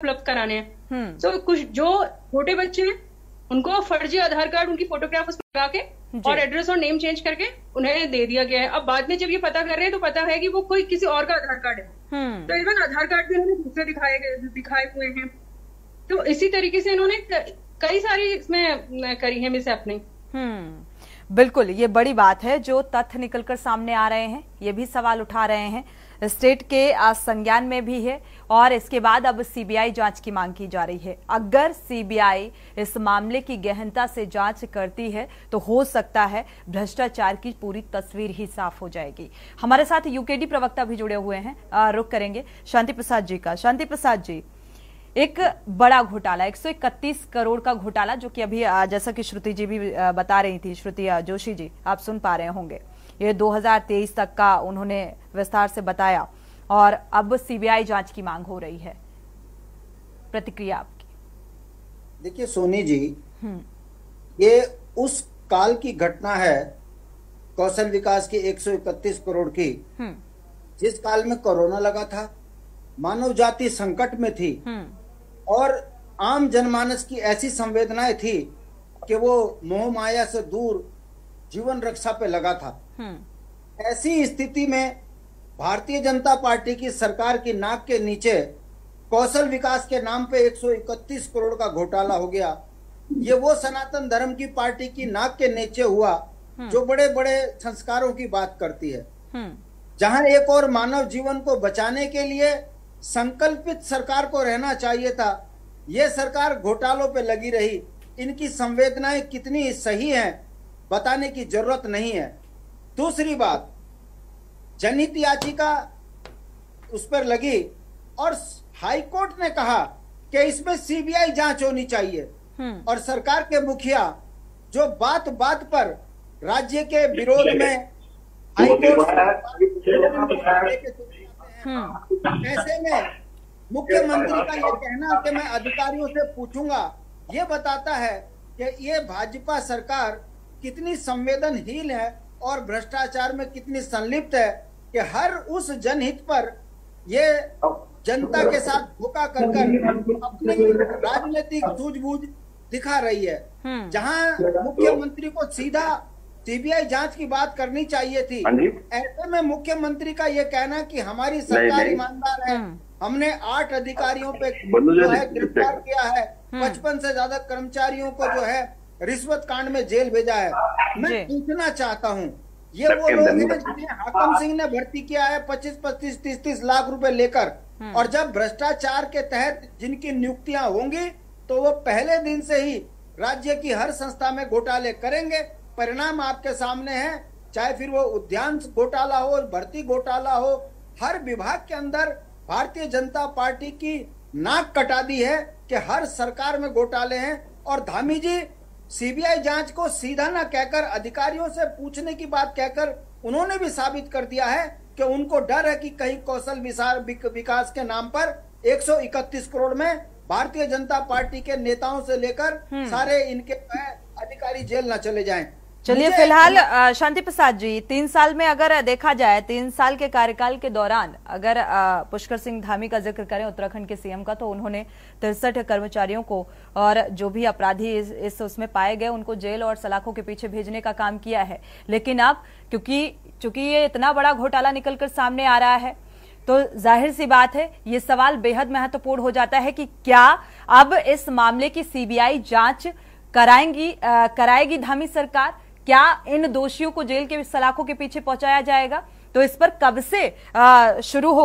उपलब्ध कराने हैं। तो कुछ जो छोटे बच्चे हैं उनको फर्जी आधार कार्ड, उनकी फोटोग्राफ उसमें लगा के और एड्रेस और नेम चेंज करके उन्हें दे दिया गया है। अब बाद में जब ये पता कर रहे हैं तो पता है कि वो कोई किसी और का आधार कार्ड है। तो इवन आधार कार्ड भी उन्होंने दूसरे दिखाए हुए हैं। तो इसी तरीके से इन्होंने कई सारी इसमें करी है मिस हैपनिंग। बिल्कुल, ये बड़ी बात है जो तथ्य निकलकर सामने आ रहे हैं, ये भी सवाल उठा रहे हैं, स्टेट के संज्ञान में भी है और इसके बाद अब सीबीआई जांच की मांग की जा रही है। अगर सीबीआई इस मामले की गहनता से जांच करती है तो हो सकता है भ्रष्टाचार की पूरी तस्वीर ही साफ हो जाएगी। हमारे साथ यूकेडी प्रवक्ता भी जुड़े हुए हैं, रुख करेंगे शांति प्रसाद जी का। शांति प्रसाद जी, एक बड़ा घोटाला 131 करोड़ का घोटाला जो कि अभी जैसा कि श्रुति जी भी बता रही थी, श्रुति जोशी जी आप सुन पा रहे होंगे, ये 2023 तक का उन्होंने विस्तार से बताया और अब सीबीआई जांच की मांग हो रही है, प्रतिक्रिया आपकी? देखिए सोनी जी, ये उस काल की घटना है कौशल विकास की 131 करोड़ की, जिस काल में कोरोना लगा था, मानव जाति संकट में थी और आम जनमानस की ऐसी संवेदनाएं थी कि वो मोह माया से दूर जीवन रक्षा पे लगा था। ऐसी स्थिति में भारतीय जनता पार्टी की सरकार की नाक के नीचे कौशल विकास के नाम पे 131 करोड़ का घोटाला हो गया। ये वो सनातन धर्म की पार्टी की नाक के नीचे हुआ जो बड़े बड़े संस्कारों की बात करती है। जहां एक और मानव जीवन को बचाने के लिए संकल्पित सरकार को रहना चाहिए था, ये सरकार घोटालों पे लगी रही। इनकी संवेदनाएं कितनी सही हैं बताने की जरूरत नहीं है। दूसरी बात, जनहित याचिका उस पर लगी और हाई कोर्ट ने कहा कि इसमें सीबीआई जांच होनी चाहिए और सरकार के मुखिया जो बात बात पर राज्य के विरोध में हाई कोर्ट ऐसे में मुख्यमंत्री का ये कहना कि मैं अधिकारियों से पूछूंगा, ये बताता है कि ये भाजपा सरकार कितनी संवेदनहीन है और भ्रष्टाचार में कितनी संलिप्त है कि हर उस जनहित पर ये जनता के साथ धोखा कर अपनी राजनीतिक सूझबूझ दिखा रही है। जहां मुख्यमंत्री को सीधा सीबीआई जांच की बात करनी चाहिए थी, ऐसे में मुख्यमंत्री का ये कहना कि हमारी सरकार ईमानदार है, हमने 8 अधिकारियों पे जो है गिरफ्तार किया है, 55 से ज्यादा कर्मचारियों को जो है रिश्वत कांड में जेल भेजा है। मैं पूछना चाहता हूँ, ये वो लोग हैं जिन्हें हाकम सिंह ने भर्ती किया है 25-25, 30-30 लाख रुपए लेकर, और जब भ्रष्टाचार के तहत जिनकी नियुक्तियां होंगी तो वो पहले दिन से ही राज्य की हर संस्था में घोटाले करेंगे। परिणाम आपके सामने है, चाहे फिर वो उद्यान घोटाला हो, भर्ती घोटाला हो, हर विभाग के अंदर भारतीय जनता पार्टी की नाक कटा दी है कि हर सरकार में घोटाले हैं। और धामी जी सीबीआई जांच को सीधा ना कहकर अधिकारियों से पूछने की बात कहकर उन्होंने भी साबित कर दिया है कि उनको डर है कि कहीं कौशल विकास के नाम पर 131 करोड़ में भारतीय जनता पार्टी के नेताओं से लेकर सारे इनके अधिकारी जेल न चले जाएं। चलिए फिलहाल शांति प्रसाद जी, 3 साल में अगर देखा जाए, 3 साल के कार्यकाल के दौरान अगर पुष्कर सिंह धामी का जिक्र करें उत्तराखंड के सीएम का, तो उन्होंने 63 कर्मचारियों को और जो भी अपराधी इस उसमें पाए गए उनको जेल और सलाखों के पीछे भेजने का काम किया है। लेकिन अब चूंकि ये इतना बड़ा घोटाला निकलकर सामने आ रहा है तो जाहिर सी बात है ये सवाल बेहद महत्वपूर्ण हो जाता है कि क्या अब इस मामले की सीबीआई जांच कराएगी धामी सरकार? क्या इन दोषियों को जेल के सलाखों के पीछे पहुंचाया जाएगा? तो इस पर कब से शुरू हो